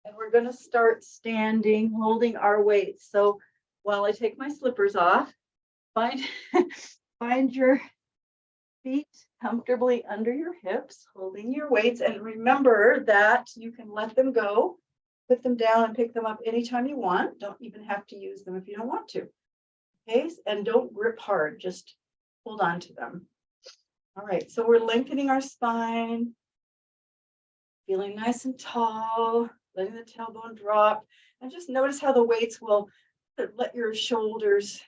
And we're going to start standing, holding our weights. So while I take my slippers off, find your feet comfortably under your hips, holding your weights. And remember that you can let them go, put them down and pick them up anytime you want. Don't even have to use them if you don't want to. Okay, and don't grip hard, just hold on to them. All right, so we're lengthening our spine, feeling nice and tall, letting the tailbone drop, and just notice how the weights will let your shoulders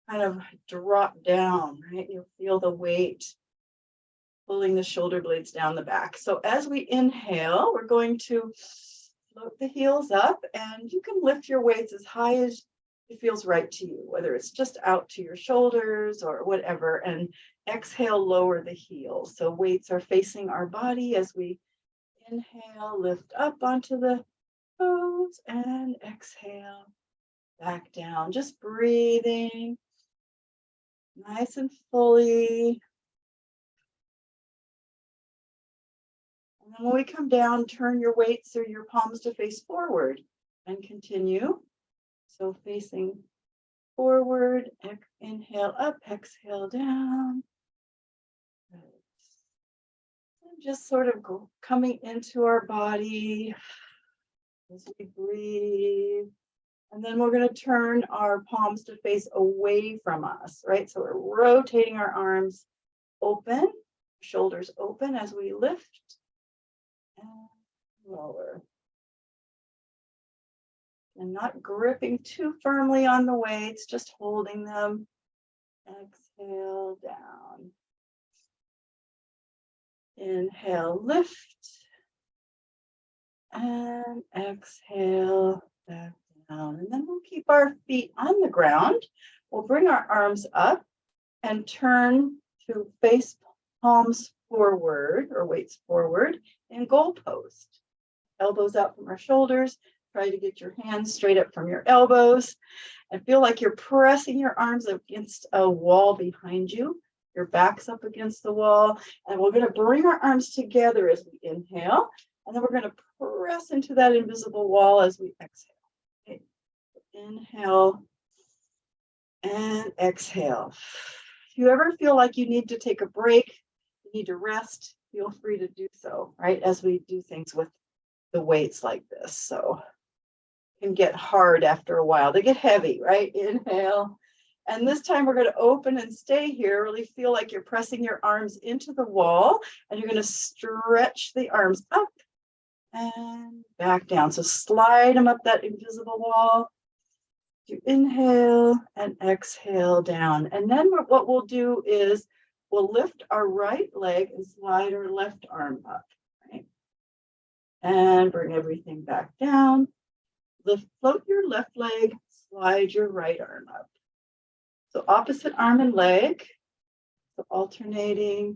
kind of drop down, right? You'll feel the weight pulling the shoulder blades down the back. So as we inhale, we're going to float the heels up, and you can lift your weights as high as it feels right to you, whether it's just out to your shoulders or whatever, and exhale, lower the heels. So weights are facing our body as we inhale, lift up onto the toes, and exhale, back down. Just breathing nice and fully. And then when we come down, turn your weights or your palms to face forward and continue. So facing forward, inhale up, exhale down. And just sort of coming into our body as we breathe. And then we're going to turn our palms to face away from us, right? So we're rotating our arms open, shoulders open as we lift and lower. And not gripping too firmly on the weights, just holding them. Exhale down. Inhale, lift. And exhale back down. And then we'll keep our feet on the ground. We'll bring our arms up and turn to face palms forward or weights forward in goal post. Elbows out from our shoulders. Try to get your hands straight up from your elbows and feel like you're pressing your arms against a wall behind you. Your back's up against the wall. And we're going to bring our arms together as we inhale. And then we're going to press into that invisible wall as we exhale. Okay. Inhale and exhale. If you ever feel like you need to take a break, you need to rest, feel free to do so, right? As we do things with the weights like this. So can get hard after a while. They get heavy, right? Inhale. And this time we're going to open and stay here. Really feel like you're pressing your arms into the wall, and you're going to stretch the arms up and back down. So slide them up that invisible wall. You inhale and exhale down. And then what we'll do is we'll lift our right leg and slide our left arm up, right? And bring everything back down. Float your left leg, slide your right arm up. So opposite arm and leg. So alternating.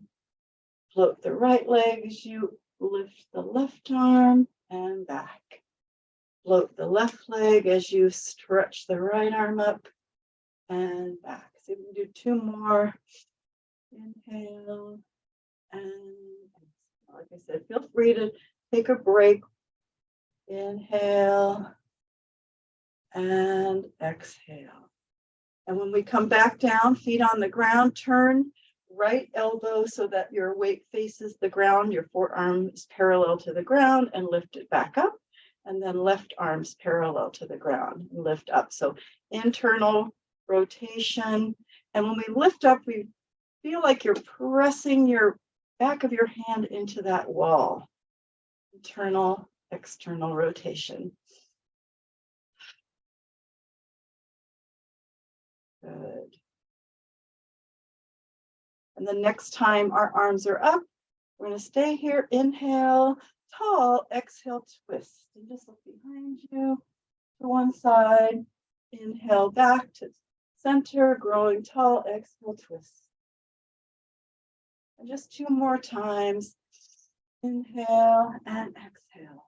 Float the right leg as you lift the left arm and back. Float the left leg as you stretch the right arm up and back. So we can do two more. Inhale and like I said, feel free to take a break. Inhale and exhale. And when we come back down, feet on the ground, turn right elbow so that your weight faces the ground, your forearm is parallel to the ground, and lift it back up. And then left arm's parallel to the ground and lift up. So internal rotation. And when we lift up, we feel like you're pressing your back of your hand into that wall. Internal, external rotation. Good. And the next time our arms are up, we're going to stay here. Inhale, tall, exhale, twist. And just look behind you to one side. Inhale back to center, growing tall, exhale, twist. And just two more times. Inhale and exhale.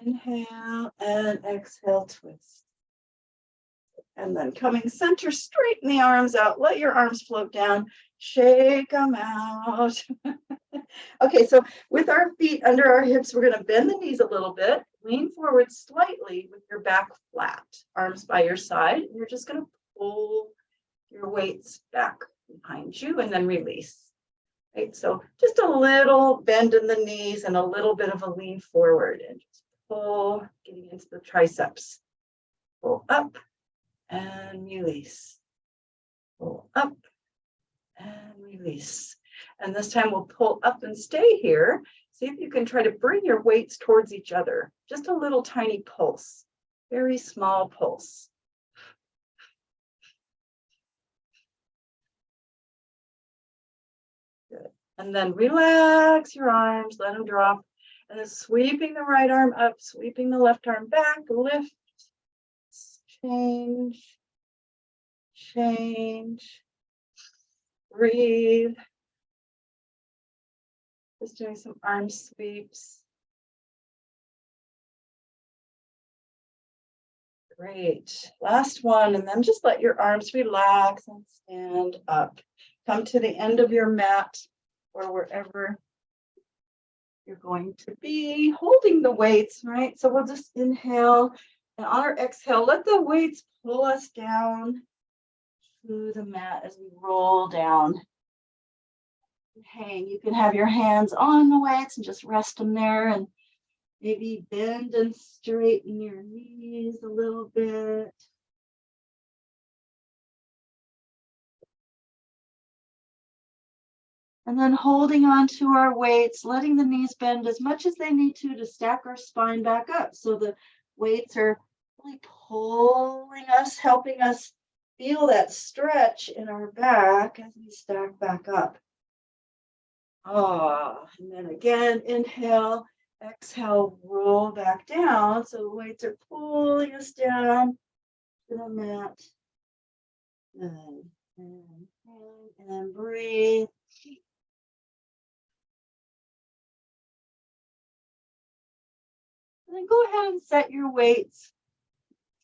Inhale and exhale, twist. And then coming center, straighten the arms out. Let your arms float down. Shake them out. Okay, so with our feet under our hips, we're going to bend the knees a little bit, lean forward slightly with your back flat, arms by your side. And you're just going to pull your weights back behind you and then release. Right, so just a little bend in the knees and a little bit of a lean forward and just pull, getting into the triceps. Pull up and release. Pull up and release. And this time we'll pull up and stay here. See if you can try to bring your weights towards each other. Just a little tiny pulse, very small pulse. Good. And then relax your arms, let them drop. And then sweeping the right arm up, sweeping the left arm back, lift, change, change, breathe. Just doing some arm sweeps. Great. Last one, and then just let your arms relax and stand up. Come to the end of your mat or wherever you're going to be, holding the weights, right? So we'll just inhale, and on our exhale, let the weights pull us down to the mat as we roll down. Hang. You can have your hands on the weights and just rest them there, and maybe bend and straighten your knees a little bit. And then holding on to our weights, letting the knees bend as much as they need to stack our spine back up. So the weights are really pulling us, helping us feel that stretch in our back as we stack back up. And then again, inhale, exhale, roll back down. So the weights are pulling us down to the mat. And breathe. And then go ahead and set your weights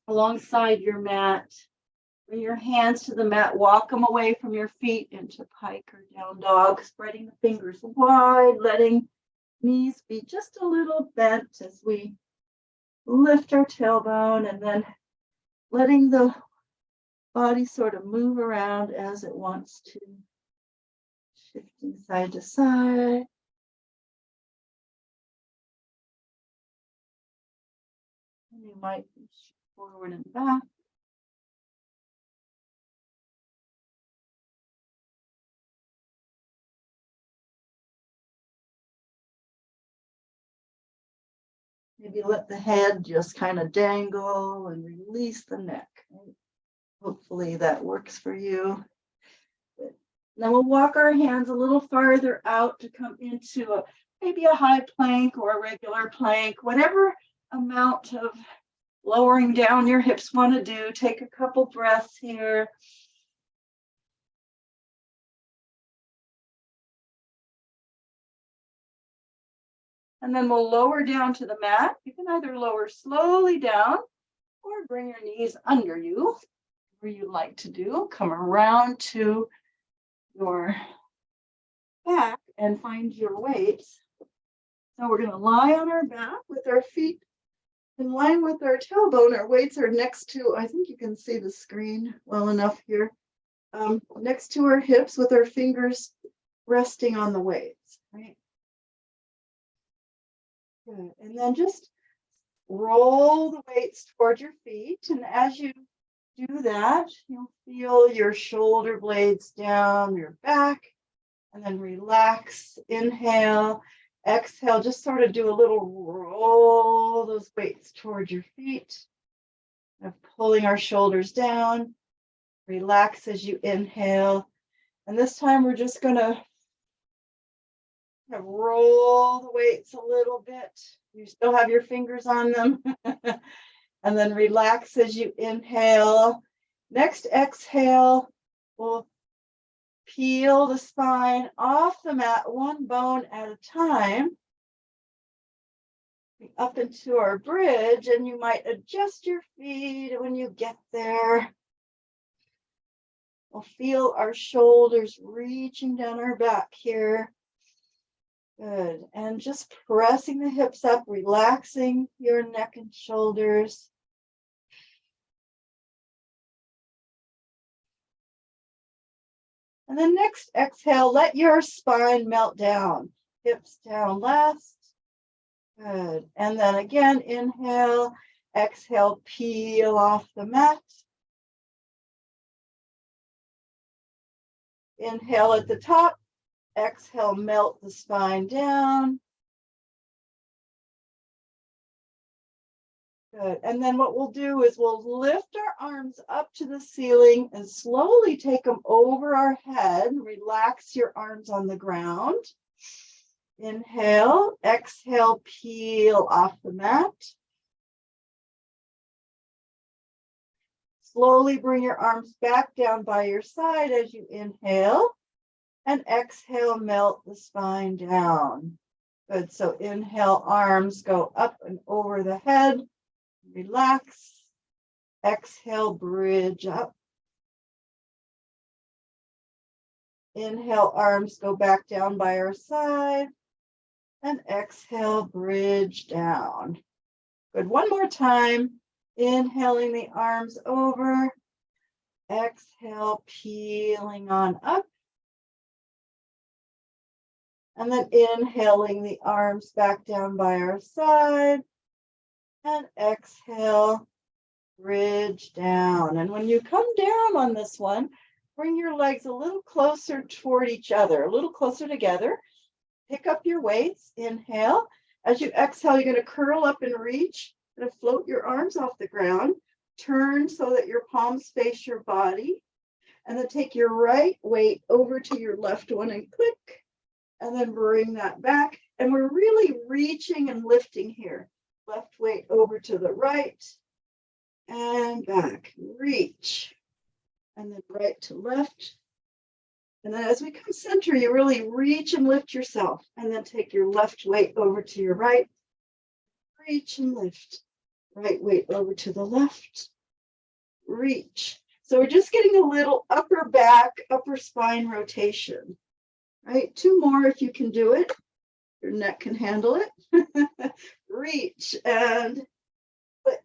alongside your mat. Bring your hands to the mat, walk them away from your feet into pike or down dog, spreading the fingers wide, letting knees be just a little bent as we lift our tailbone, and then letting the body sort of move around as it wants to, shifting side to side. And you might shift forward and back. Maybe let the head just kind of dangle and release the neck. Hopefully that works for you. Then we'll walk our hands a little farther out to come into maybe a high plank or a regular plank, whatever amount of lowering down your hips want to do. Take a couple breaths here. And then we'll lower down to the mat. You can either lower slowly down or bring your knees under you, where you like to do. Come around to your back and find your weights. So we're going to lie on our back with our feet in line with our tailbone. Our weights are next to, I think you can see the screen well enough here, next to our hips with our fingers resting on the weights, right? Good. And then just roll the weights toward your feet. And as you do that, you'll feel your shoulder blades down your back, and then relax. Inhale, exhale, just sort of do a little roll those weights toward your feet, and pulling our shoulders down. Relax as you inhale. And this time we're just going to roll the weights a little bit. You still have your fingers on them. And then relax as you inhale. Next exhale, we'll peel the spine off the mat, one bone at a time, up into our bridge, and you might adjust your feet when you get there. We'll feel our shoulders reaching down our back here. Good. And just pressing the hips up, relaxing your neck and shoulders. And then next exhale, let your spine melt down. Hips down last. Good. And then again, inhale, exhale, peel off the mat. Inhale at the top, exhale, melt the spine down. Good. And then what we'll do is we'll lift our arms up to the ceiling and slowly take them over our head. Relax your arms on the ground. Inhale, exhale, peel off the mat. Slowly bring your arms back down by your side as you inhale, and exhale, melt the spine down. Good. So inhale, arms go up and over the head. Relax. Exhale, bridge up. Inhale, arms go back down by our side. And exhale, bridge down. Good. One more time. Inhaling the arms over. Exhale, peeling on up. And then inhaling the arms back down by our side. And exhale, bridge down. And when you come down on this one, bring your legs a little closer toward each other, a little closer together. Pick up your weights. Inhale. As you exhale, you're going to curl up and reach. You're going to float your arms off the ground. Turn so that your palms face your body. And then take your right weight over to your left one and click. And then bring that back. And we're really reaching and lifting here. Left weight over to the right and back. Reach. And then right to left. And then as we come center, you really reach and lift yourself. And then take your left weight over to your right. Reach and lift. Right weight over to the left. Reach. So we're just getting a little upper back, upper spine rotation. Right? 2 more if you can do it. Your neck can handle it. Reach and click.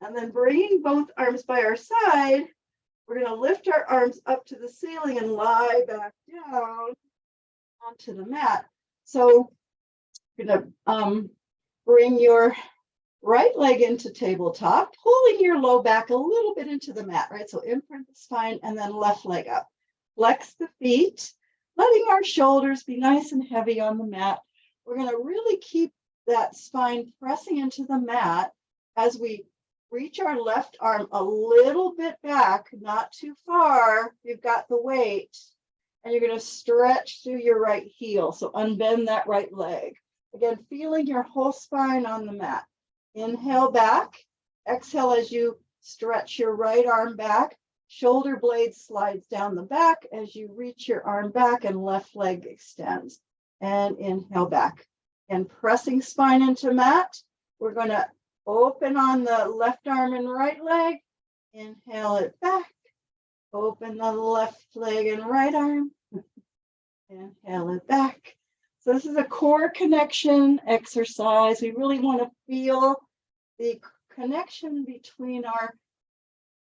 And then bringing both arms by our side, we're going to lift our arms up to the ceiling and lie back down onto the mat. So you're going to bring your right leg into tabletop, pulling your low back a little bit into the mat, right? So in front of the spine and then left leg up. Flex the feet, letting our shoulders be nice and heavy on the mat. We're going to really keep that spine pressing into the mat as we reach our left arm a little bit back, not too far. You've got the weight, and you're going to stretch through your right heel. So unbend that right leg. Again, feeling your whole spine on the mat. Inhale back. Exhale as you stretch your right arm back. Shoulder blade slides down the back as you reach your arm back and left leg extends. And inhale back. And pressing spine into mat, we're going to open on the left arm and right leg. Inhale it back. Open the left leg and right arm. Inhale it back. So this is a core connection exercise. We really want to feel the connection between our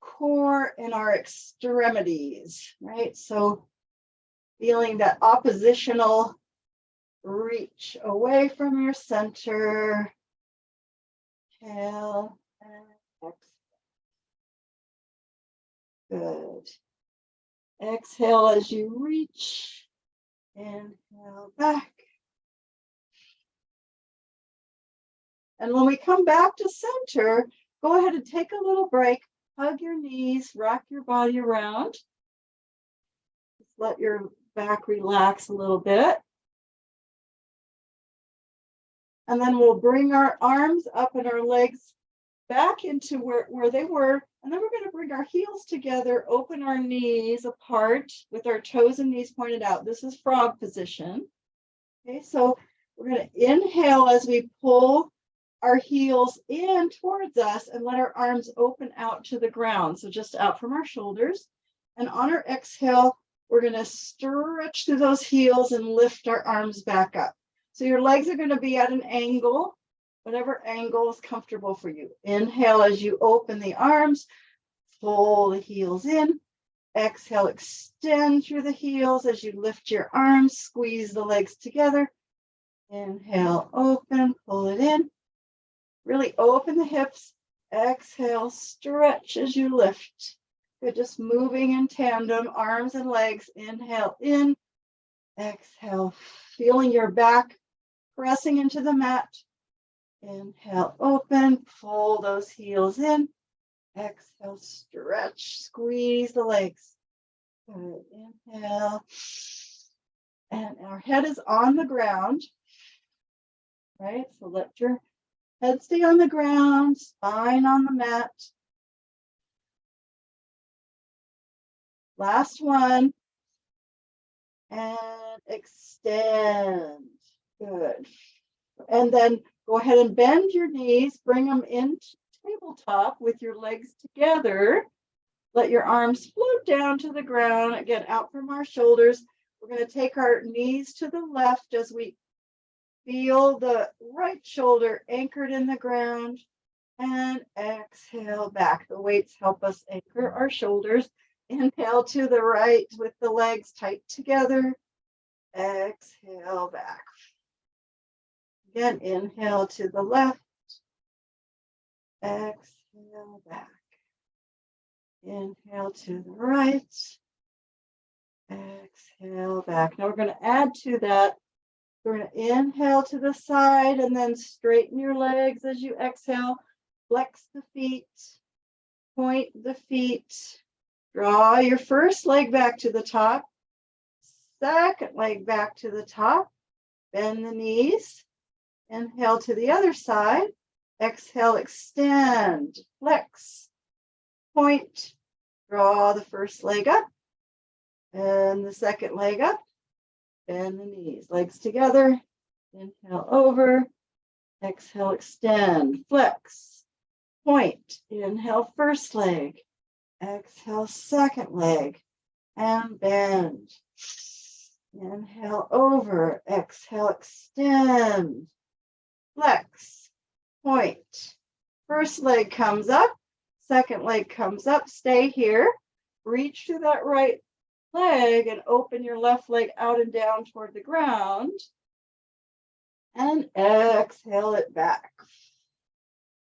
core and our extremities, right? So feeling that oppositional reach away from your center. Inhale and exhale. Good. Exhale as you reach. Inhale back. And when we come back to center, go ahead and take a little break. Hug your knees, rock your body around. Just let your back relax a little bit. And then we'll bring our arms up and our legs back into where they were. And then we're going to bring our heels together, open our knees apart with our toes and knees pointed out. This is frog position. Okay, so we're going to inhale as we pull our heels in towards us and let our arms open out to the ground. So just out from our shoulders. And on our exhale, we're going to stretch through those heels and lift our arms back up. So your legs are going to be at an angle, whatever angle is comfortable for you. Inhale as you open the arms, pull the heels in. Exhale, extend through the heels as you lift your arms, squeeze the legs together. Inhale, open, pull it in. Really open the hips. Exhale, stretch as you lift. Good, just moving in tandem, arms and legs. Inhale in. Exhale, feeling your back pressing into the mat. Inhale, open, pull those heels in. Exhale, stretch, squeeze the legs. Good, inhale. And our head is on the ground, right? So let your head stay on the ground, spine on the mat. Last one. And extend. Good. And then go ahead and bend your knees, bring them into tabletop with your legs together. Let your arms float down to the ground, again, out from our shoulders. We're going to take our knees to the left as we feel the right shoulder anchored in the ground, and exhale back. The weights help us anchor our shoulders. Inhale to the right with the legs tight together. Exhale back. Again, inhale to the left. Exhale back. Inhale to the right. Exhale back. Now we're going to add to that. We're going to inhale to the side and then straighten your legs as you exhale. Flex the feet. Point the feet. Draw your first leg back to the top. Second leg back to the top. Bend the knees. Inhale to the other side. Exhale, extend, flex, point. Draw the first leg up and the second leg up. Bend the knees, legs together. Inhale over. Exhale, extend, flex, point. Inhale, first leg. Exhale, second leg. And bend. Inhale over. Exhale, extend. Flex, point. First leg comes up. Second leg comes up. Stay here. Reach to that right leg and open your left leg out and down toward the ground. And exhale it back.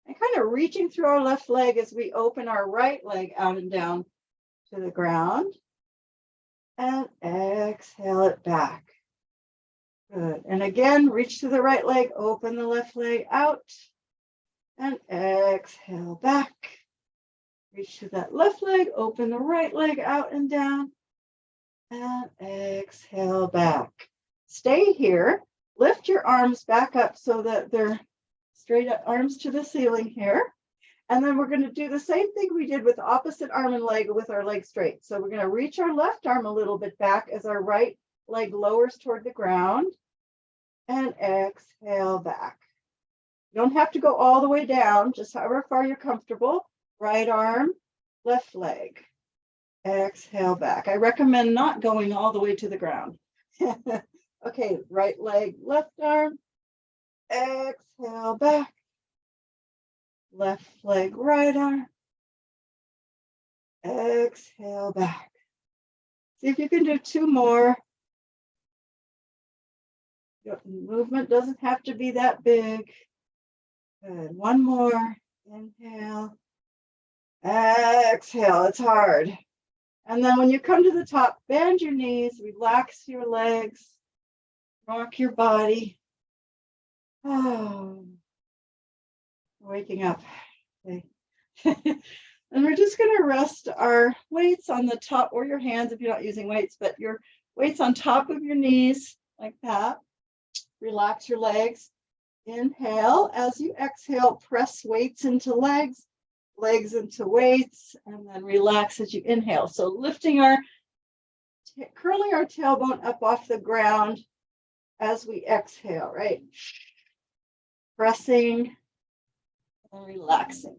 And kind of reaching through our left leg as we open our right leg out and down to the ground. And exhale it back. Good. And again, reach to the right leg, open the left leg out, and exhale back. Reach to that left leg, open the right leg out and down, and exhale back. Stay here. Lift your arms back up so that they're straight up, arms to the ceiling here. And then we're going to do the same thing we did with the opposite arm and leg with our leg straight. So we're going to reach our left arm a little bit back as our right leg lowers toward the ground. And exhale back. You don't have to go all the way down, just however far you're comfortable. Right arm, left leg. Exhale back. I recommend not going all the way to the ground. Okay, right leg, left arm. Exhale back. Left leg, right arm. Exhale back. See if you can do two more. Your movement doesn't have to be that big. Good. One more. Inhale. Exhale. It's hard. And then when you come to the top, bend your knees, relax your legs, rock your body. Oh, waking up. Okay. And we're just going to rest our weights on the top, or your hands if you're not using weights, but your weights on top of your knees like that. Relax your legs. Inhale. As you exhale, press weights into legs, legs into weights, and then relax as you inhale. So lifting curling our tailbone up off the ground as we exhale, right? Pressing and relaxing.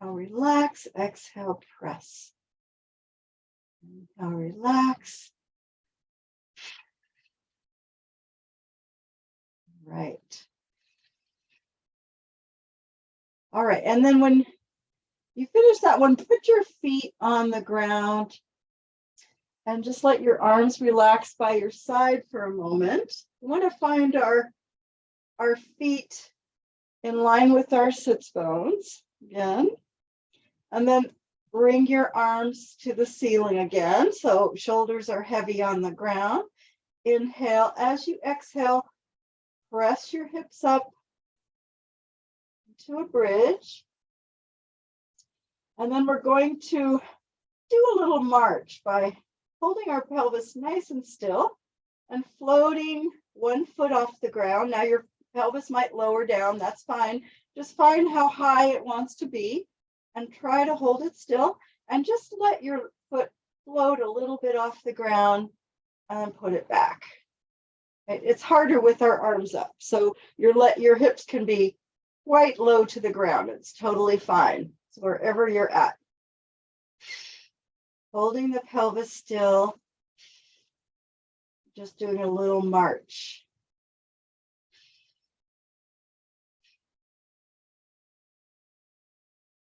Now relax, exhale, press. Now relax. Right. All right. And then when you finish that one, put your feet on the ground and just let your arms relax by your side for a moment. We want to find our feet in line with our sits bones again. And then bring your arms to the ceiling again. So shoulders are heavy on the ground. Inhale. As you exhale, press your hips up to a bridge. And then we're going to do a little march by holding our pelvis nice and still and floating one foot off the ground. Now your pelvis might lower down, that's fine. Just find how high it wants to be and try to hold it still and just let your foot float a little bit off the ground and put it back. It's harder with our arms up. So your hips can be quite low to the ground. It's totally fine. So wherever you're at. Holding the pelvis still. Just doing a little march.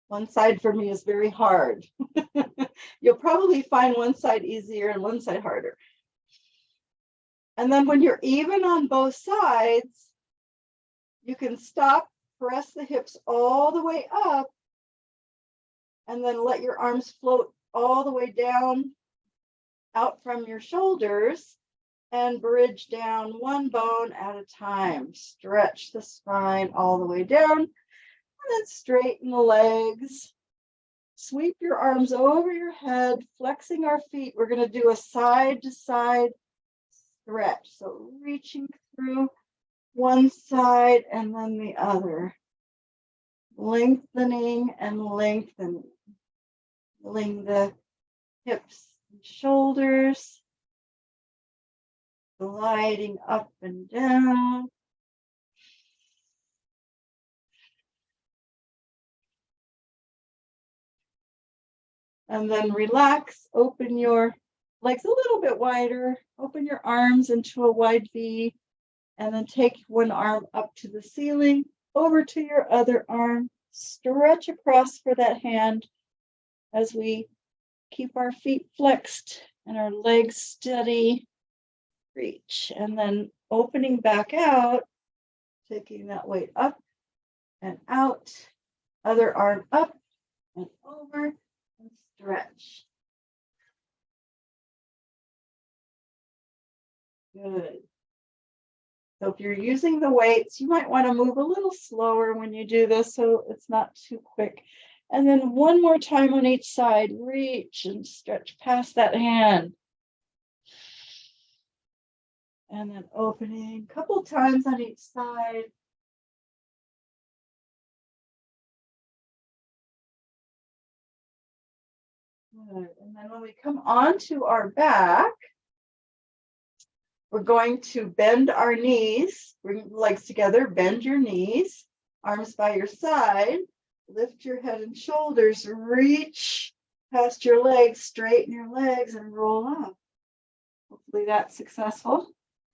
One side for me is very hard. You'll probably find one side easier and one side harder. And then when you're even on both sides, you can stop, press the hips all the way up, and then let your arms float all the way down out from your shoulders and bridge down one bone at a time. Stretch the spine all the way down and then straighten the legs. Sweep your arms over your head, flexing our feet. We're going to do a side to side stretch. So reaching through one side and then the other. Lengthening and lengthening. Feeling the hips and shoulders. Gliding up and down. And then relax, open your legs a little bit wider, open your arms into a wide V, and then take one arm up to the ceiling, over to your other arm, stretch across for that hand as we keep our feet flexed and our legs steady. Reach, and then opening back out, taking that weight up and out, other arm up and over, and stretch. Good. So if you're using the weights, you might want to move a little slower when you do this so it's not too quick. And then one more time on each side, reach and stretch past that hand. And then opening a couple times on each side. Good. And then when we come onto our back, we're going to bend our knees, bring the legs together, bend your knees, arms by your side, lift your head and shoulders, reach past your legs, straighten your legs and roll up. Hopefully that's successful.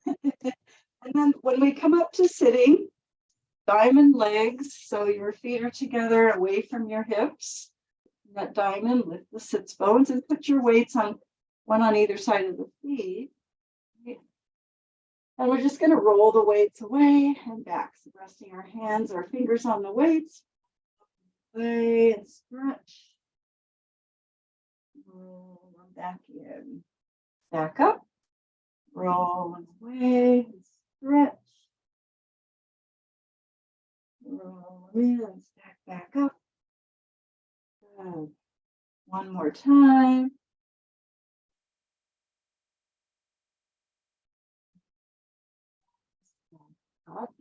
And then when we come up to sitting, diamond legs, so your feet are together away from your hips. That diamond, lift the sits bones and put your weights on one on either side of the feet. And we're just going to roll the weights away and back. So resting our hands, our fingers on the weights. Away and stretch. Roll them back in. Back up. Roll away and stretch. Roll in and stack back up. Good. One more time. Up.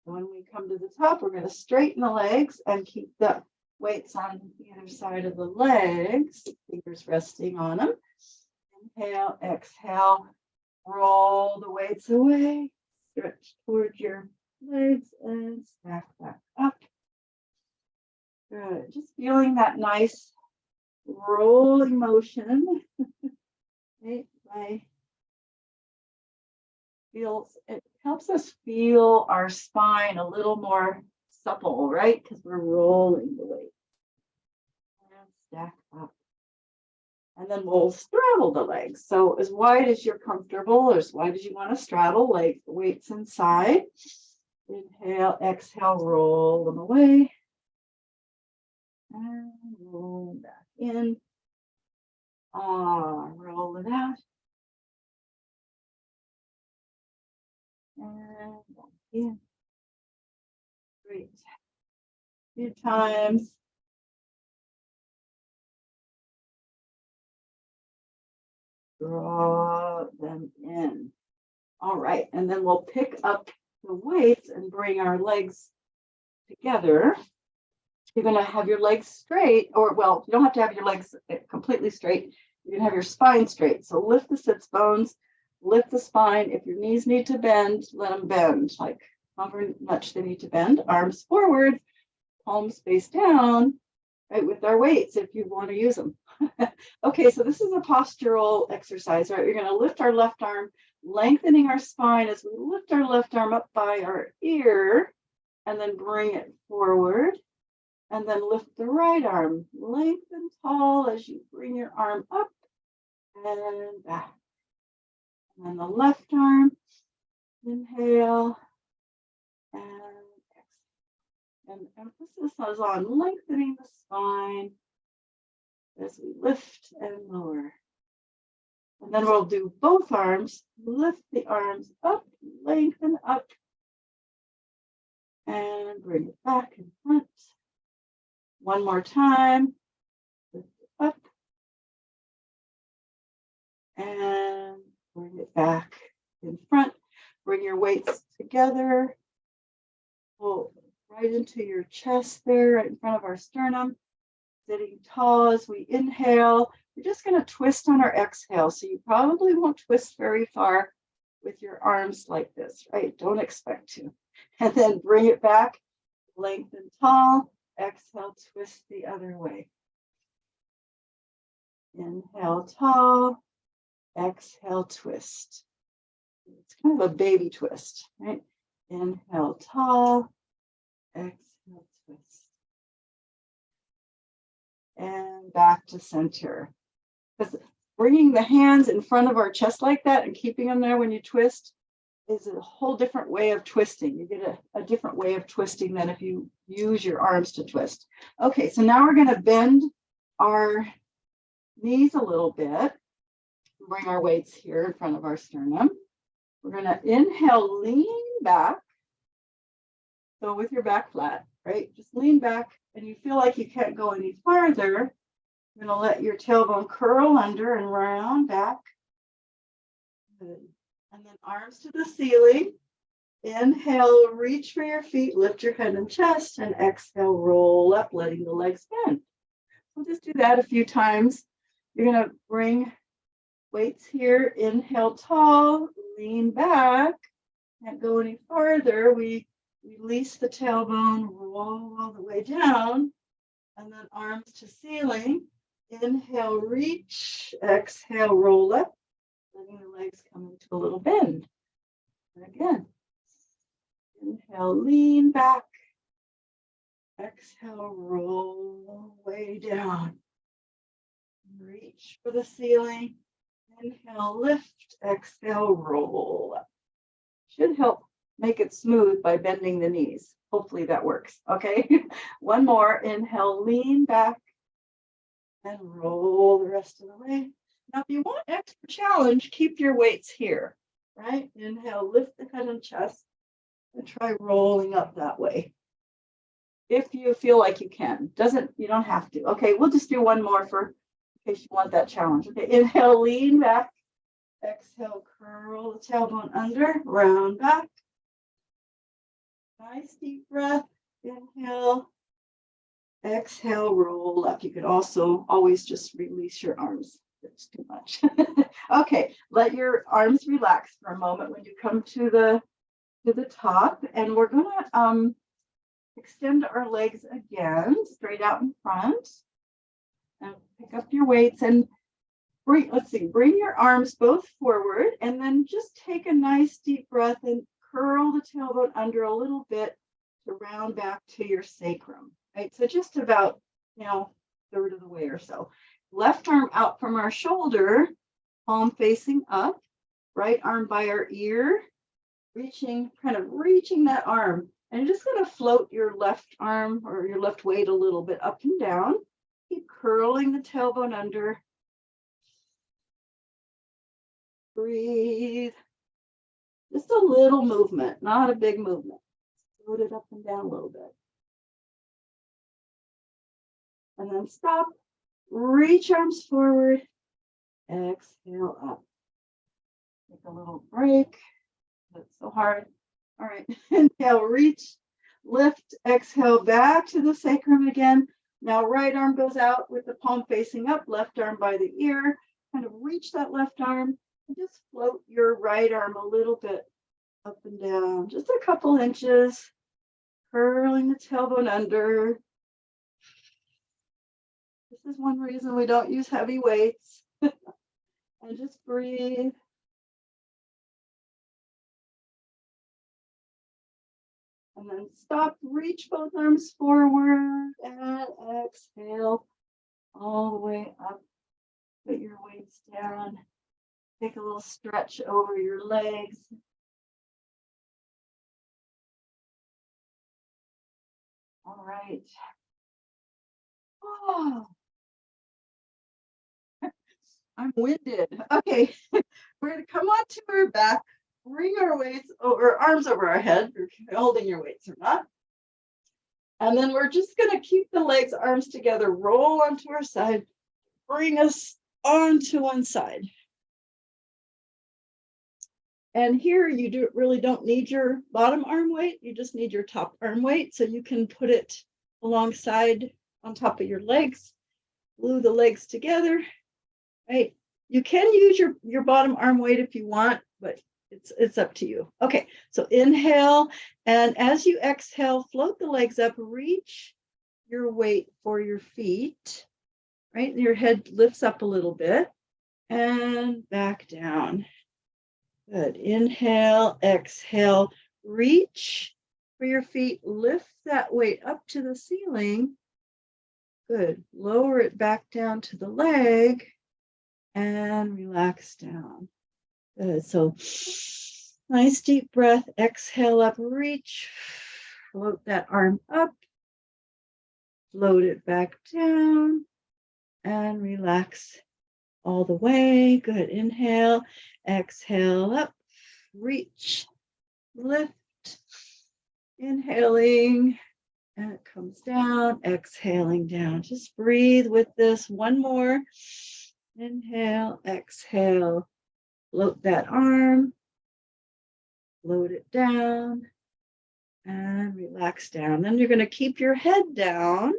When we come to the top, we're going to straighten the legs and keep the weights on either side of the legs, fingers resting on them. Inhale, exhale, roll the weights away, stretch towards your legs and stack back up. Good. Just feeling that nice rolling motion. Right? It helps us feel our spine a little more supple, right? Because we're rolling the weight. And stack up. And then we'll straddle the legs. So as wide as you're comfortable, or as wide as you want to straddle, like the weights inside. Inhale, exhale, roll them away. And roll back in. Roll it out. And back in. Great. A few times. Draw them in. All right, and then we'll pick up the weights and bring our legs together. You're going to have your legs straight, or well, you don't have to have your legs completely straight. You can have your spine straight. So lift the sits bones, lift the spine. If your knees need to bend, let them bend, like however much they need to bend. Arms forward, palms face down, right, with our weights if you want to use them. Okay, so this is a postural exercise, right? You're going to lift our left arm, lengthening our spine as we lift our left arm up by our ear, and then bring it forward. And then lift the right arm, lengthen tall as you bring your arm up and back. And then the left arm, inhale and exhale. And emphasis is on lengthening the spine as we lift and lower. And then we'll do both arms, lift the arms up, lengthen up, and bring it back in front. One more time, lift it up, and bring it back in front. Bring your weights together, pull right into your chest there, right in front of our sternum. Sitting tall as we inhale. We're just going to twist on our exhale. So you probably won't twist very far with your arms like this, right? Don't expect to. And then bring it back, lengthen tall, exhale, twist the other way. Inhale tall, exhale, twist. It's kind of a baby twist, right? Inhale tall, exhale, twist. And back to center. Because bringing the hands in front of our chest like that and keeping them there when you twist is a whole different way of twisting. You get a different way of twisting than if you use your arms to twist. Okay, so now we're going to bend our knees a little bit. Bring our weights here in front of our sternum. We're going to inhale, lean back. So with your back flat, right? Just lean back. And you feel like you can't go any farther, you're going to let your tailbone curl under and round back. Good. And then arms to the ceiling. Inhale, reach for your feet, lift your head and chest, and exhale, roll up, letting the legs bend. We'll just do that a few times. You're going to bring weights here. Inhale, tall, lean back. Can't go any farther. We release the tailbone, roll all the way down, and then arms to ceiling. Inhale, reach, exhale, roll up, letting the legs come into a little bend. And again, inhale, lean back, exhale, roll way down. Reach for the ceiling. Inhale, lift, exhale, roll up. Should help make it smooth by bending the knees. Hopefully that works. Okay. One more. Inhale, lean back and roll the rest of the way. Now, if you want extra challenge, keep your weights here, right? Inhale, lift the head and chest and try rolling up that way. If you feel like you can. You don't have to. Okay, we'll just do one more in case you want that challenge. Okay, inhale, lean back. Exhale, curl the tailbone under, round back. Nice deep breath. Inhale. Exhale, roll up. You could also always just release your arms. It's too much. Okay, let your arms relax for a moment when you come to the top. And we're going to extend our legs again, straight out in front. Now pick up your weights and bring your arms both forward and then just take a nice deep breath and curl the tailbone under a little bit to round back to your sacrum, right? So just about, third of the way or so. Left arm out from our shoulder, palm facing up, right arm by our ear, reaching that arm. And you're just going to float your left arm or your left weight a little bit up and down. Keep curling the tailbone under. Breathe. Just a little movement, not a big movement. Float it up and down a little bit. And then stop. Reach arms forward. Exhale up. Take a little break. That's so hard. All right. Inhale, reach, lift, exhale back to the sacrum again. Now right arm goes out with the palm facing up, left arm by the ear. Kind of reach that left arm and just float your right arm a little bit up and down, just a couple inches, curling the tailbone under. This is one reason we don't use heavy weights. And just breathe. And then stop, reach both arms forward and exhale all the way up. Put your weights down. Take a little stretch over your legs. All right. Oh, I'm winded. Okay, we're going to come on to our back, bring our weights over, arms over our head. You're holding your weights or not. And then we're just going to keep the legs, arms together, roll onto our side, bring us onto one side. And here you really don't need your bottom arm weight. You just need your top arm weight. So you can put it alongside on top of your legs, glue the legs together, right? You can use your bottom arm weight if you want, but it's up to you. Okay, so inhale, and as you exhale, float the legs up, reach your weight for your feet, right? And your head lifts up a little bit and back down. Good. Inhale, exhale, reach for your feet, lift that weight up to the ceiling. Good. Lower it back down to the leg and relax down. Good. So nice deep breath. Exhale up, reach. Float that arm up. Float it back down and relax all the way. Good. Inhale, exhale up, reach, lift, inhaling, and it comes down, exhaling down. Just breathe with this. One more. Inhale, exhale, float that arm, float it down, and relax down. Then you're going to keep your head down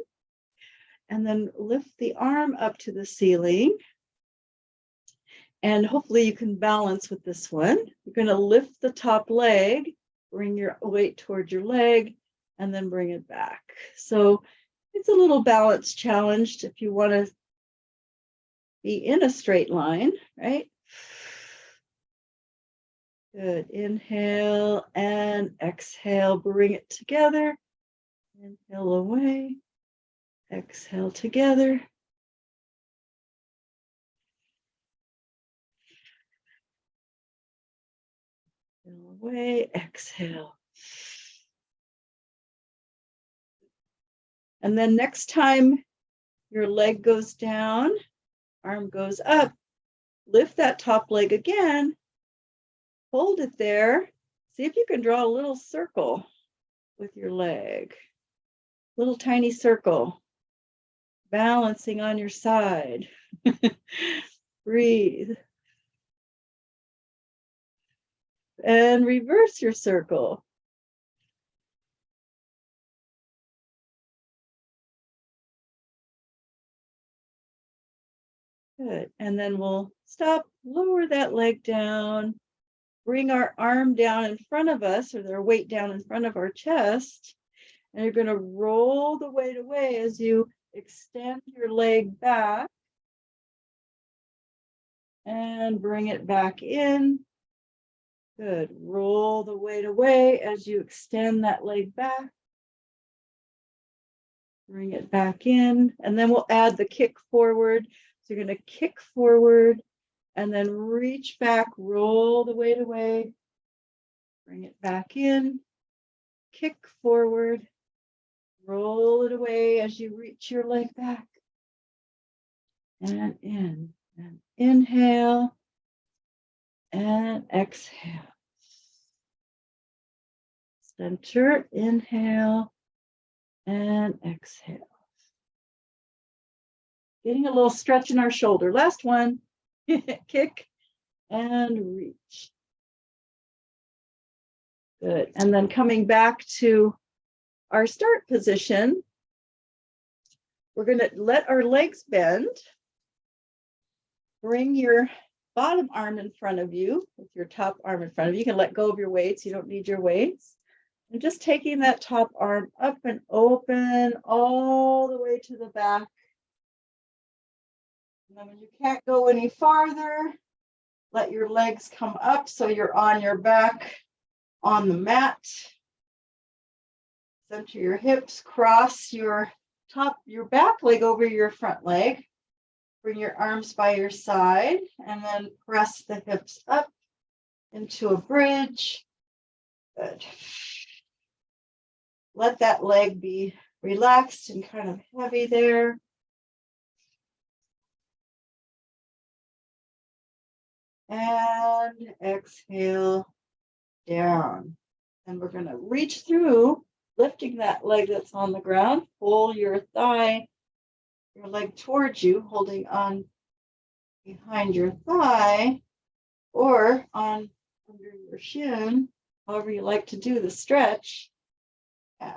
and then lift the arm up to the ceiling. And hopefully you can balance with this one. You're going to lift the top leg, bring your weight towards your leg, and then bring it back. So it's a little balance challenged if you want to be in a straight line, right? Good. Inhale and exhale. Bring it together. Inhale away. Exhale together. Inhale away. Exhale. And then next time your leg goes down, arm goes up, lift that top leg again, hold it there. See if you can draw a little circle with your leg, little tiny circle, balancing on your side. Breathe. And reverse your circle. Good. And then we'll stop, lower that leg down, bring our arm down in front of us, or their weight down in front of our chest. And you're going to roll the weight away as you extend your leg back and bring it back in. Good. Roll the weight away as you extend that leg back. Bring it back in, and then we'll add the kick forward. So you're going to kick forward and then reach back, roll the weight away, bring it back in, kick forward, roll it away as you reach your leg back, and in, and inhale, and exhale. Center, inhale, and exhale. Getting a little stretch in our shoulder. Last one. Kick and reach. Good. And then coming back to our start position, we're going to let our legs bend. Bring your bottom arm in front of you with your top arm in front of you. You can let go of your weights. You don't need your weights. And just taking that top arm up and open all the way to the back. And then when you can't go any farther, let your legs come up so you're on your back on the mat. Center your hips, cross your back leg over your front leg. Bring your arms by your side and then press the hips up into a bridge. Good. Let that leg be relaxed and kind of heavy there. And exhale down. And we're going to reach through, lifting that leg that's on the ground. Pull your leg towards you, holding on behind your thigh or on under your shin, however you like to do the stretch. It's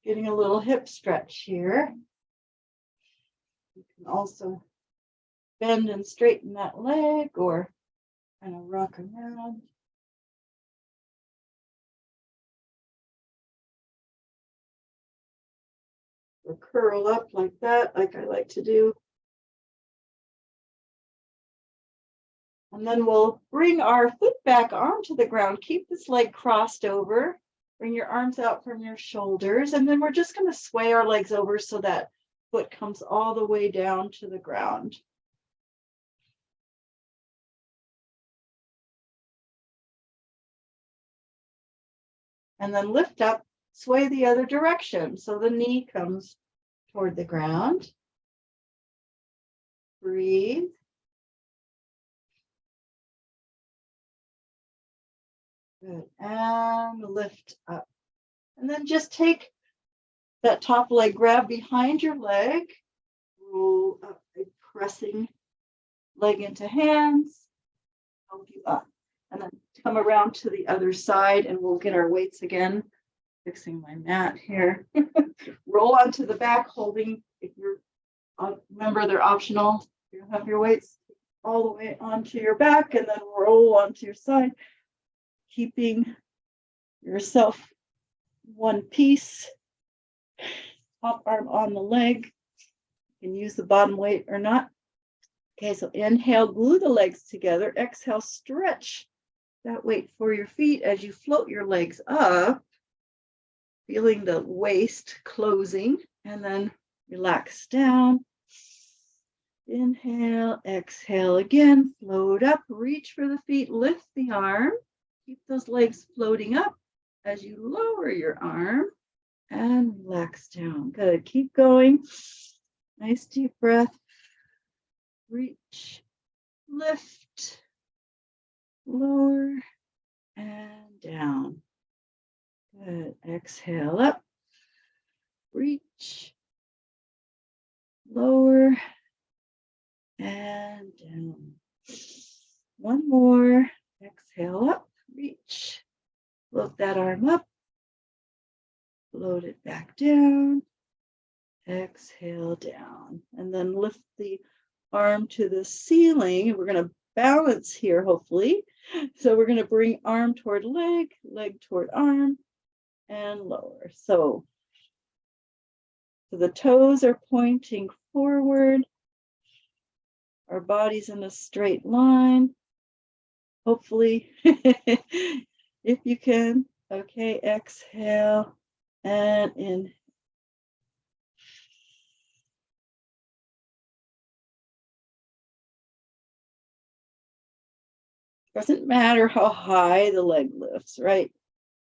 getting a little hip stretch here. You can also bend and straighten that leg or kind of rock around. Or curl up like that, like I like to do. And then we'll bring our foot back onto the ground. Keep this leg crossed over. Bring your arms out from your shoulders. And then we're just going to sway our legs over so that foot comes all the way down to the ground. And then lift up, sway the other direction. So the knee comes toward the ground. Breathe. Good. And lift up. And then just take that top leg, grab behind your leg, roll up, pressing leg into hands, help you up. And then come around to the other side and we'll get our weights again. Fixing my mat here. Roll onto the back, holding, if you're, remember they're optional. You have your weights all the way onto your back and then roll onto your side, keeping yourself one piece. Top arm on the leg. You can use the bottom weight or not. Okay, so inhale, glue the legs together. Exhale, stretch that weight for your feet as you float your legs up, feeling the waist closing, and then relax down. Inhale, exhale again, float up, reach for the feet, lift the arm. Keep those legs floating up as you lower your arm and relax down. Good, keep going. Nice deep breath. Reach, lift, lower, and down. Good. Exhale up, reach, lower, and down. One more. Exhale up, reach, float that arm up, float it back down. Exhale down. And then lift the arm to the ceiling. We're going to balance here, hopefully. So we're going to bring arm toward leg, leg toward arm. and lower. So the toes are pointing forward. Our body's in a straight line. Hopefully, if you can. Okay, exhale and in. Doesn't matter how high the leg lifts, right?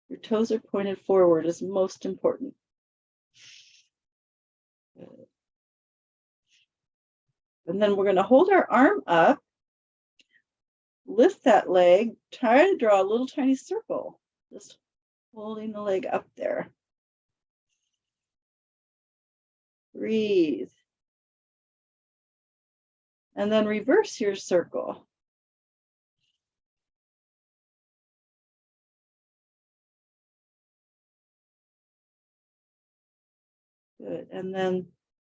Your toes are pointed forward is most important. And then we're going to hold our arm up, lift that leg, try to draw a little tiny circle, just holding the leg up there. Breathe. And then reverse your circle. Good. And then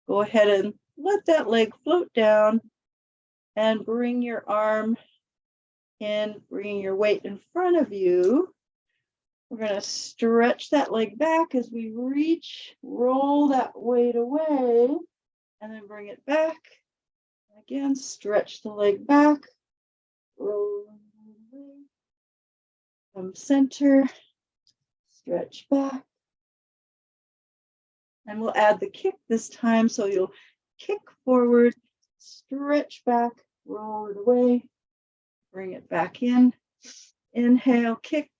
go ahead and let that leg float down and bring your arm in, bringing your weight in front of you. We're going to stretch that leg back as we reach, roll that weight away, and then bring it back. Again, stretch the leg back, roll away, come center, stretch back. And we'll add the kick this time. So you'll kick forward, stretch back, roll it away, bring it back in. Inhale, kick.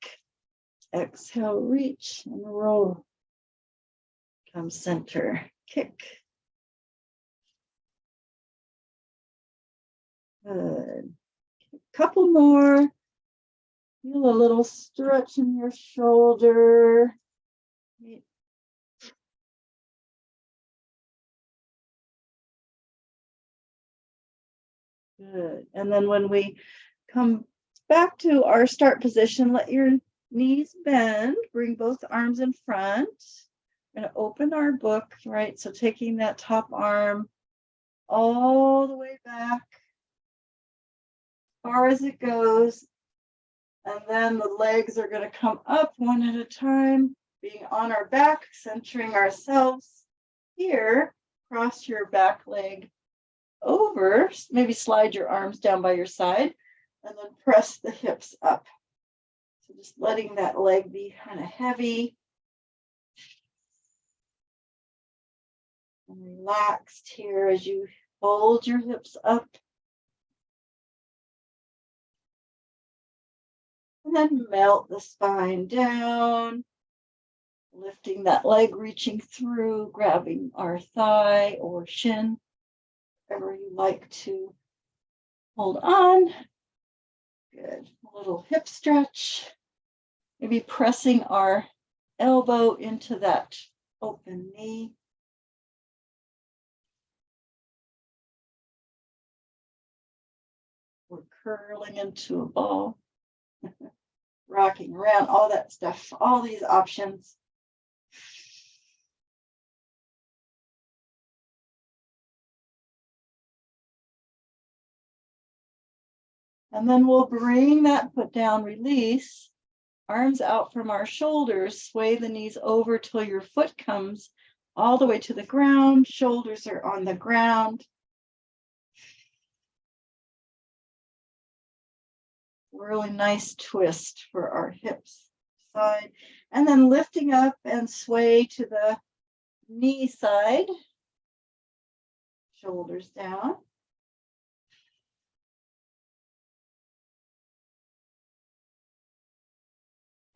Exhale, reach and roll. Come center, kick. Good. Couple more. Feel a little stretch in your shoulder. Good. And then when we come back to our start position, let your knees bend, bring both arms in front. We're going to open our book, right? So taking that top arm all the way back, as far as it goes. And then the legs are going to come up one at a time, being on our back, centering ourselves here. Cross your back leg over, maybe slide your arms down by your side, and then press the hips up. So just letting that leg be kind of heavy and relaxed here as you fold your hips up. And then melt the spine down, lifting that leg, reaching through, grabbing our thigh or shin, whatever you like to hold on. Good. A little hip stretch. Maybe pressing our elbow into that open knee. We're curling into a ball, rocking around, all that stuff, all these options. And then we'll bring that foot down, release, arms out from our shoulders, sway the knees over till your foot comes all the way to the ground, shoulders are on the ground. Really nice twist for our hips side. And then lifting up and sway to the knee side, shoulders down.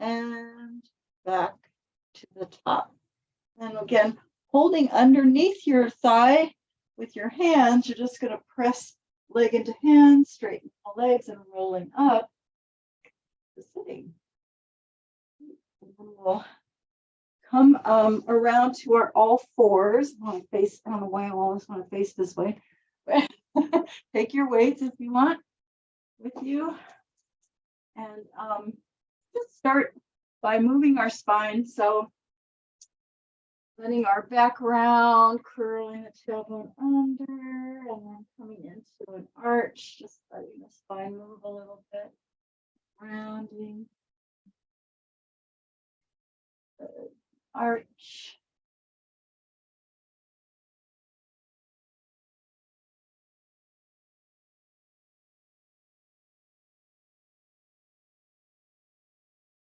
And back to the top. And again, holding underneath your thigh with your hands, you're just going to press leg into hand, straighten the legs, and rolling up to sitting. And then we'll come around to our all fours. I want to face, I don't know why I always want to face this way. Take your weights if you want with you. And just start by moving our spine. So letting our back round, curling the tailbone under, and then coming into an arch, just letting the spine move a little bit, rounding. arch.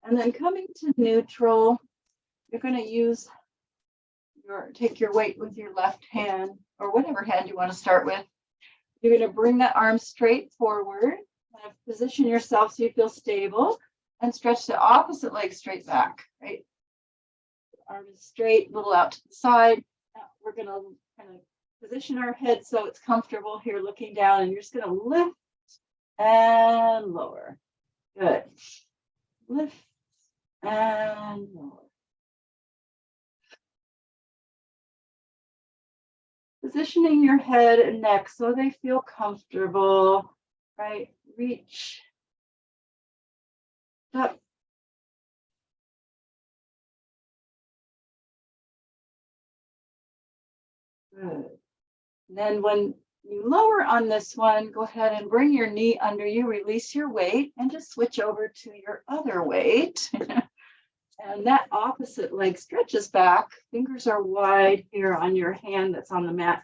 And then coming to neutral, you're going to use take your weight with your left hand or whatever hand you want to start with. You're going to bring that arm straight forward, kind of position yourself so you feel stable, and stretch the opposite leg straight back, right? Arm is straight, a little out to the side. Now we're going to kind of position our head so it's comfortable here looking down, and you're just going to lift and lower. Good. Lift and lower. Positioning your head and neck so they feel comfortable, right? Reach up. Good. And then when you lower on this one, go ahead and bring your knee under you, release your weight, and just switch over to your other weight. And that opposite leg stretches back. Fingers are wide here on your hand that's on the mat.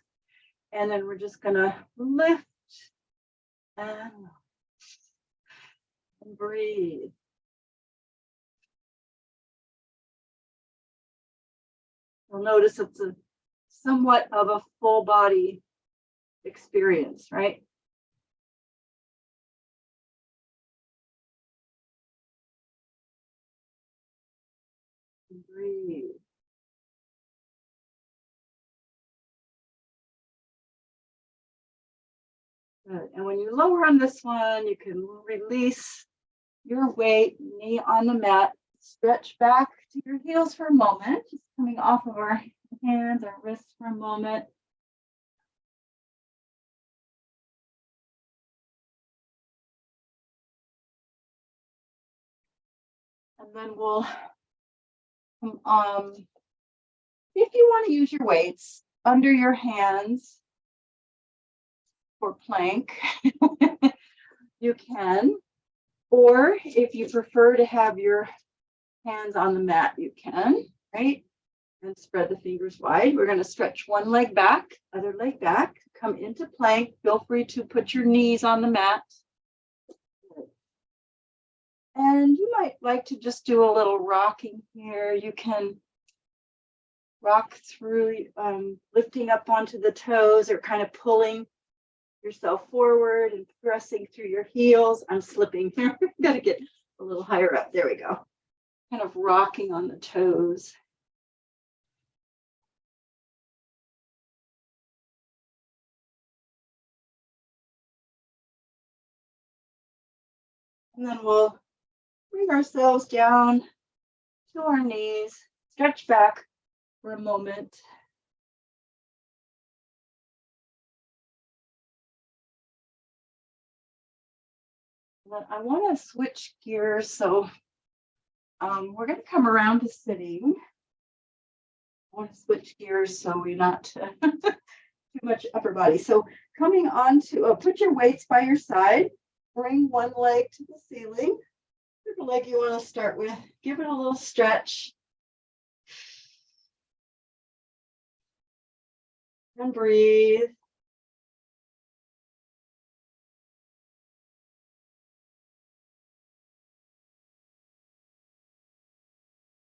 And then we're just going to lift and breathe. You'll notice it's a somewhat of a full body experience, right? Breathe. Good. And when you lower on this one, you can release your weight, knee on the mat, stretch back to your heels for a moment, just coming off of our hands, our wrists for a moment. And then we'll, if you want to use your weights under your hands for plank, you can. Or if you prefer to have your hands on the mat, you can, right? And spread the fingers wide. We're going to stretch one leg back, other leg back, come into plank. Feel free to put your knees on the mat. And you might like to just do a little rocking here. You can rock through, lifting up onto the toes or kind of pulling yourself forward and pressing through your heels. I'm slipping here. Got to get a little higher up. There we go. Kind of rocking on the toes. And then we'll bring ourselves down to our knees, stretch back for a moment. But I want to switch gears, so we're going to come around to sitting. I want to switch gears so we're not too much upper body. So coming on to, put your weights by your side, bring one leg to the ceiling, whichever leg you want to start with, give it a little stretch. And breathe.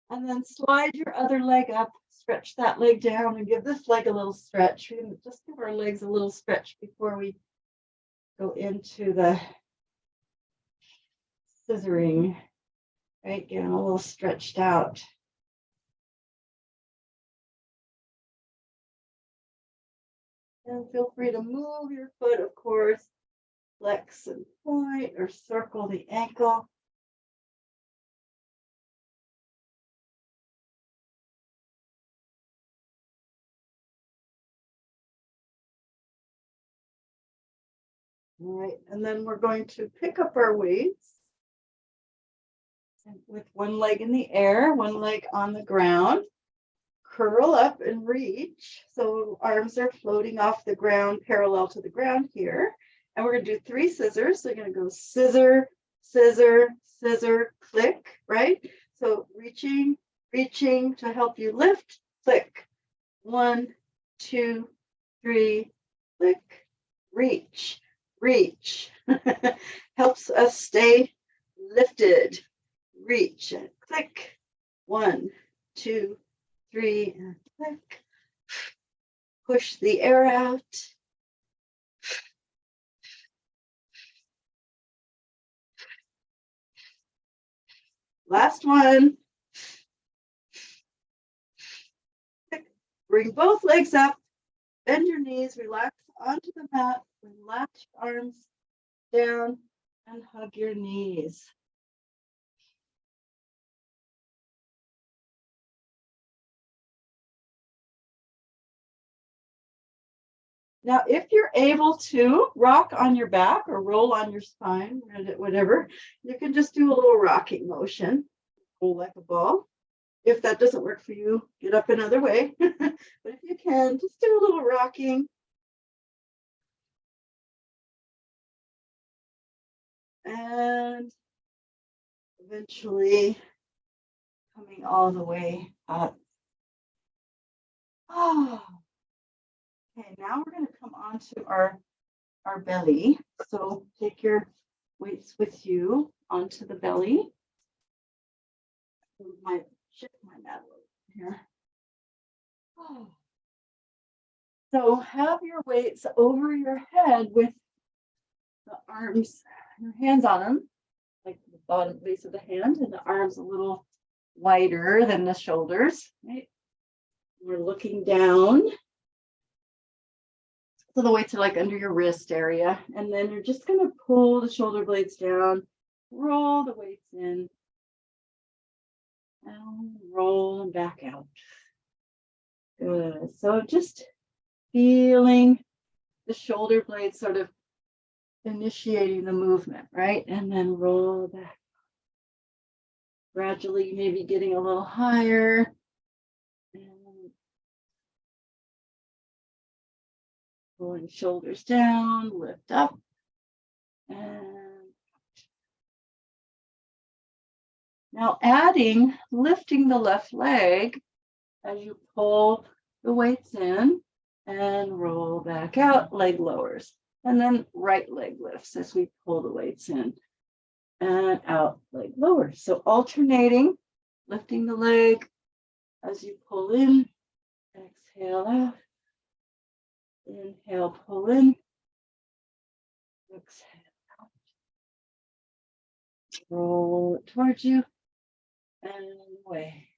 And then slide your other leg up, stretch that leg down, and give this leg a little stretch. We're going to just give our legs a little stretch before we go into the scissoring. Right, getting a little stretched out. And feel free to move your foot, of course. Flex and point or circle the ankle. All right, and then we're going to pick up our weights with one leg in the air, one leg on the ground. Curl up and reach. So arms are floating off the ground, parallel to the ground here. And we're going to do 3 scissors. So you're going to go scissor, scissor, scissor, click, right? So reaching, reaching to help you lift, click. 1, 2, 3, click, reach, reach. Helps us stay lifted. Reach and click. 1, 2, 3, and click. Push the air out. Last one. Bring both legs up. Bend your knees. Relax onto the mat. Relax your arms down and hug your knees. Now, if you're able to rock on your back or roll on your spine, whatever, you can just do a little rocking motion, roll like a ball. If that doesn't work for you, get up another way. But if you can, just do a little rocking. And eventually coming all the way up. Oh. Okay, now we're going to come onto our belly. So take your weights with you onto the belly. Shift my mat over here. Oh. So have your weights over your head with the arms, your hands on them, like the bottom base of the hand, and the arms a little wider than the shoulders. Right? We're looking down. So the weights are like under your wrist area. And then you're just going to pull the shoulder blades down, roll the weights in, and roll them back out. Good. So just feeling the shoulder blades sort of initiating the movement, right? And then roll back. Gradually, maybe getting a little higher. And pulling shoulders down, lift up. And now lifting the left leg as you pull the weights in and roll back out, leg lowers. And then right leg lifts as we pull the weights in and out, leg lowers. So alternating, lifting the leg as you pull in, exhale out, inhale, pull in, exhale out, roll it towards you and away.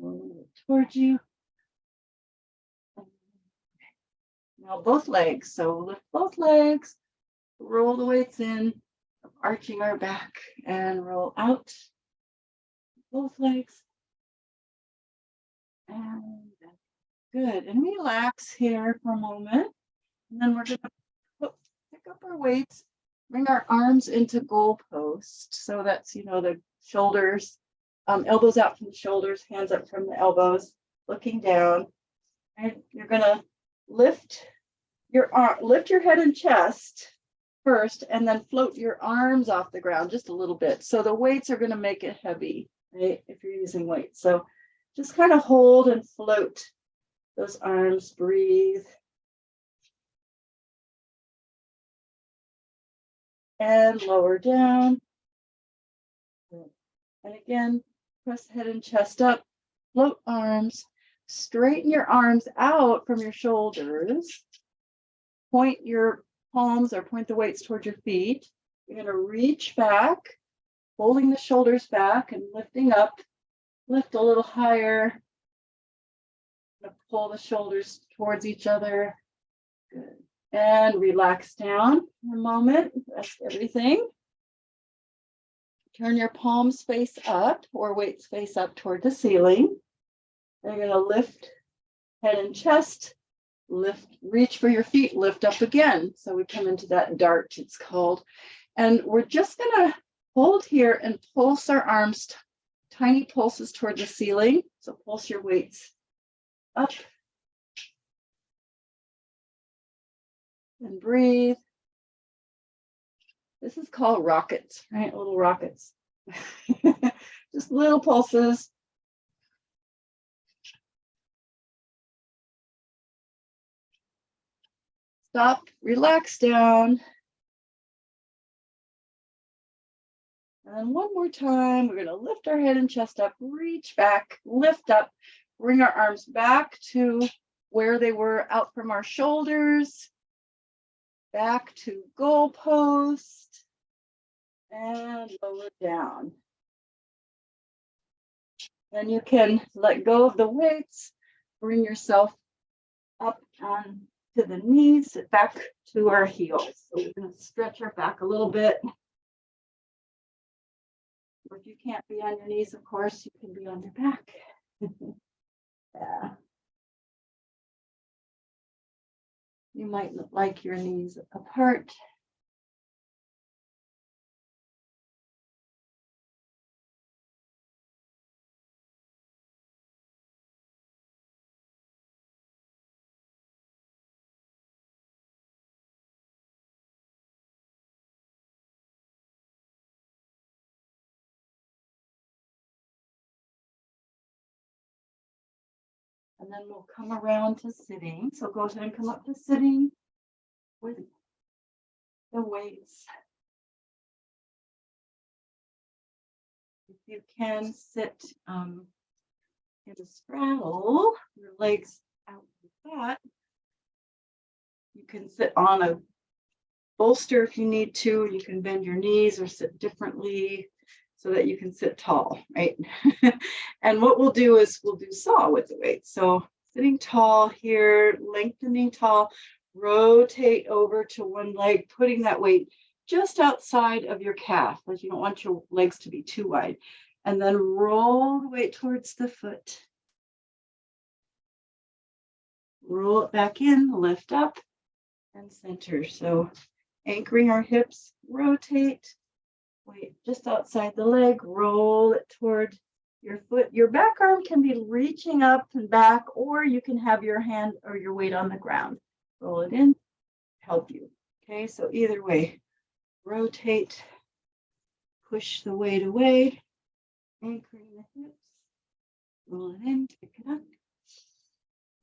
Roll it towards you. Now both legs, so lift both legs, roll the weights in, arching our back and roll out. Both legs. And good. And relax here for a moment. And then we're going to pick up our weights, bring our arms into goal post. So that's, the shoulders, elbows out from the shoulders, hands up from the elbows, looking down. And you're going to lift your head and chest first, and then float your arms off the ground just a little bit. So the weights are going to make it heavy, right? If you're using weights. So just kind of hold and float those arms, breathe. And lower down. And again, press head and chest up, float arms, straighten your arms out from your shoulders. Point your palms or point the weights toward your feet. You're going to reach back, holding the shoulders back and lifting up. Lift a little higher. Pull the shoulders towards each other. Good. And relax down for a moment. Rest everything. Turn your palms face up or weights face up toward the ceiling. You're going to lift head and chest. Lift, reach for your feet, lift up again. So we come into that dart, it's called. And we're just going to hold here and pulse our arms, tiny pulses toward the ceiling. So pulse your weights up. And breathe. This is called rockets, right? Little rockets. Just little pulses. Stop, relax down. And then one more time, we're going to lift our head and chest up, reach back, lift up, bring our arms back to where they were out from our shoulders, back to goal post, and lower down. Then you can let go of the weights, bring yourself up on to the knees, sit back to our heels. So we're going to stretch our back a little bit. Or if you can't be on your knees, of course, you can be on your back. Yeah. You might like your knees apart. And then we'll come around to sitting. So go ahead and come up to sitting with the weights. If you can sit in a straddle, your legs out like that. You can sit on a bolster if you need to. You can bend your knees or sit differently so that you can sit tall, right? And what we'll do is we'll do saw with the weight. So sitting tall here, lengthening tall, rotate over to one leg, putting that weight just outside of your calf, like you don't want your legs to be too wide. And then roll the weight towards the foot. Roll it back in, lift up, and center. So anchoring our hips, rotate, weight just outside the leg, roll it toward your foot. Your back arm can be reaching up and back, or you can have your hand or your weight on the ground. Roll it in, help you. Okay, so either way, rotate, push the weight away, anchoring the hips, roll it in, pick it up.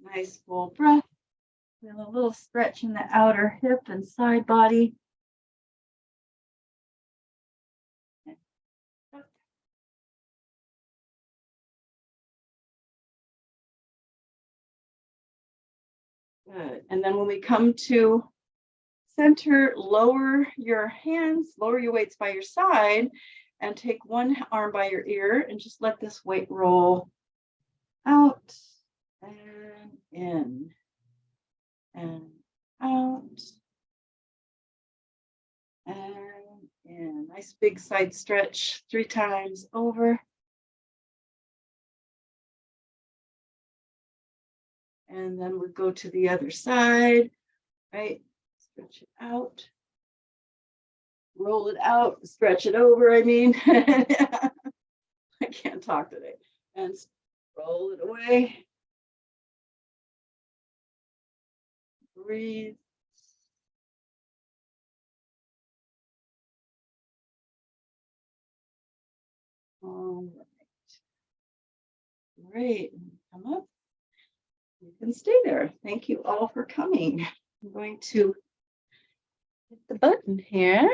Nice full breath. Feel a little stretch in the outer hip and side body. Good. And then when we come to center, lower your hands, lower your weights by your side, and take one arm by your ear and just let this weight roll out and in and out and in. Nice big side stretch 3 times over. And then we go to the other side, right? Stretch it out. Roll it out, stretch it over, I mean. I can't talk today. And roll it away. Breathe. All right. Great. Come up. You can stay there. Thank you all for coming. I'm going to hit the button here.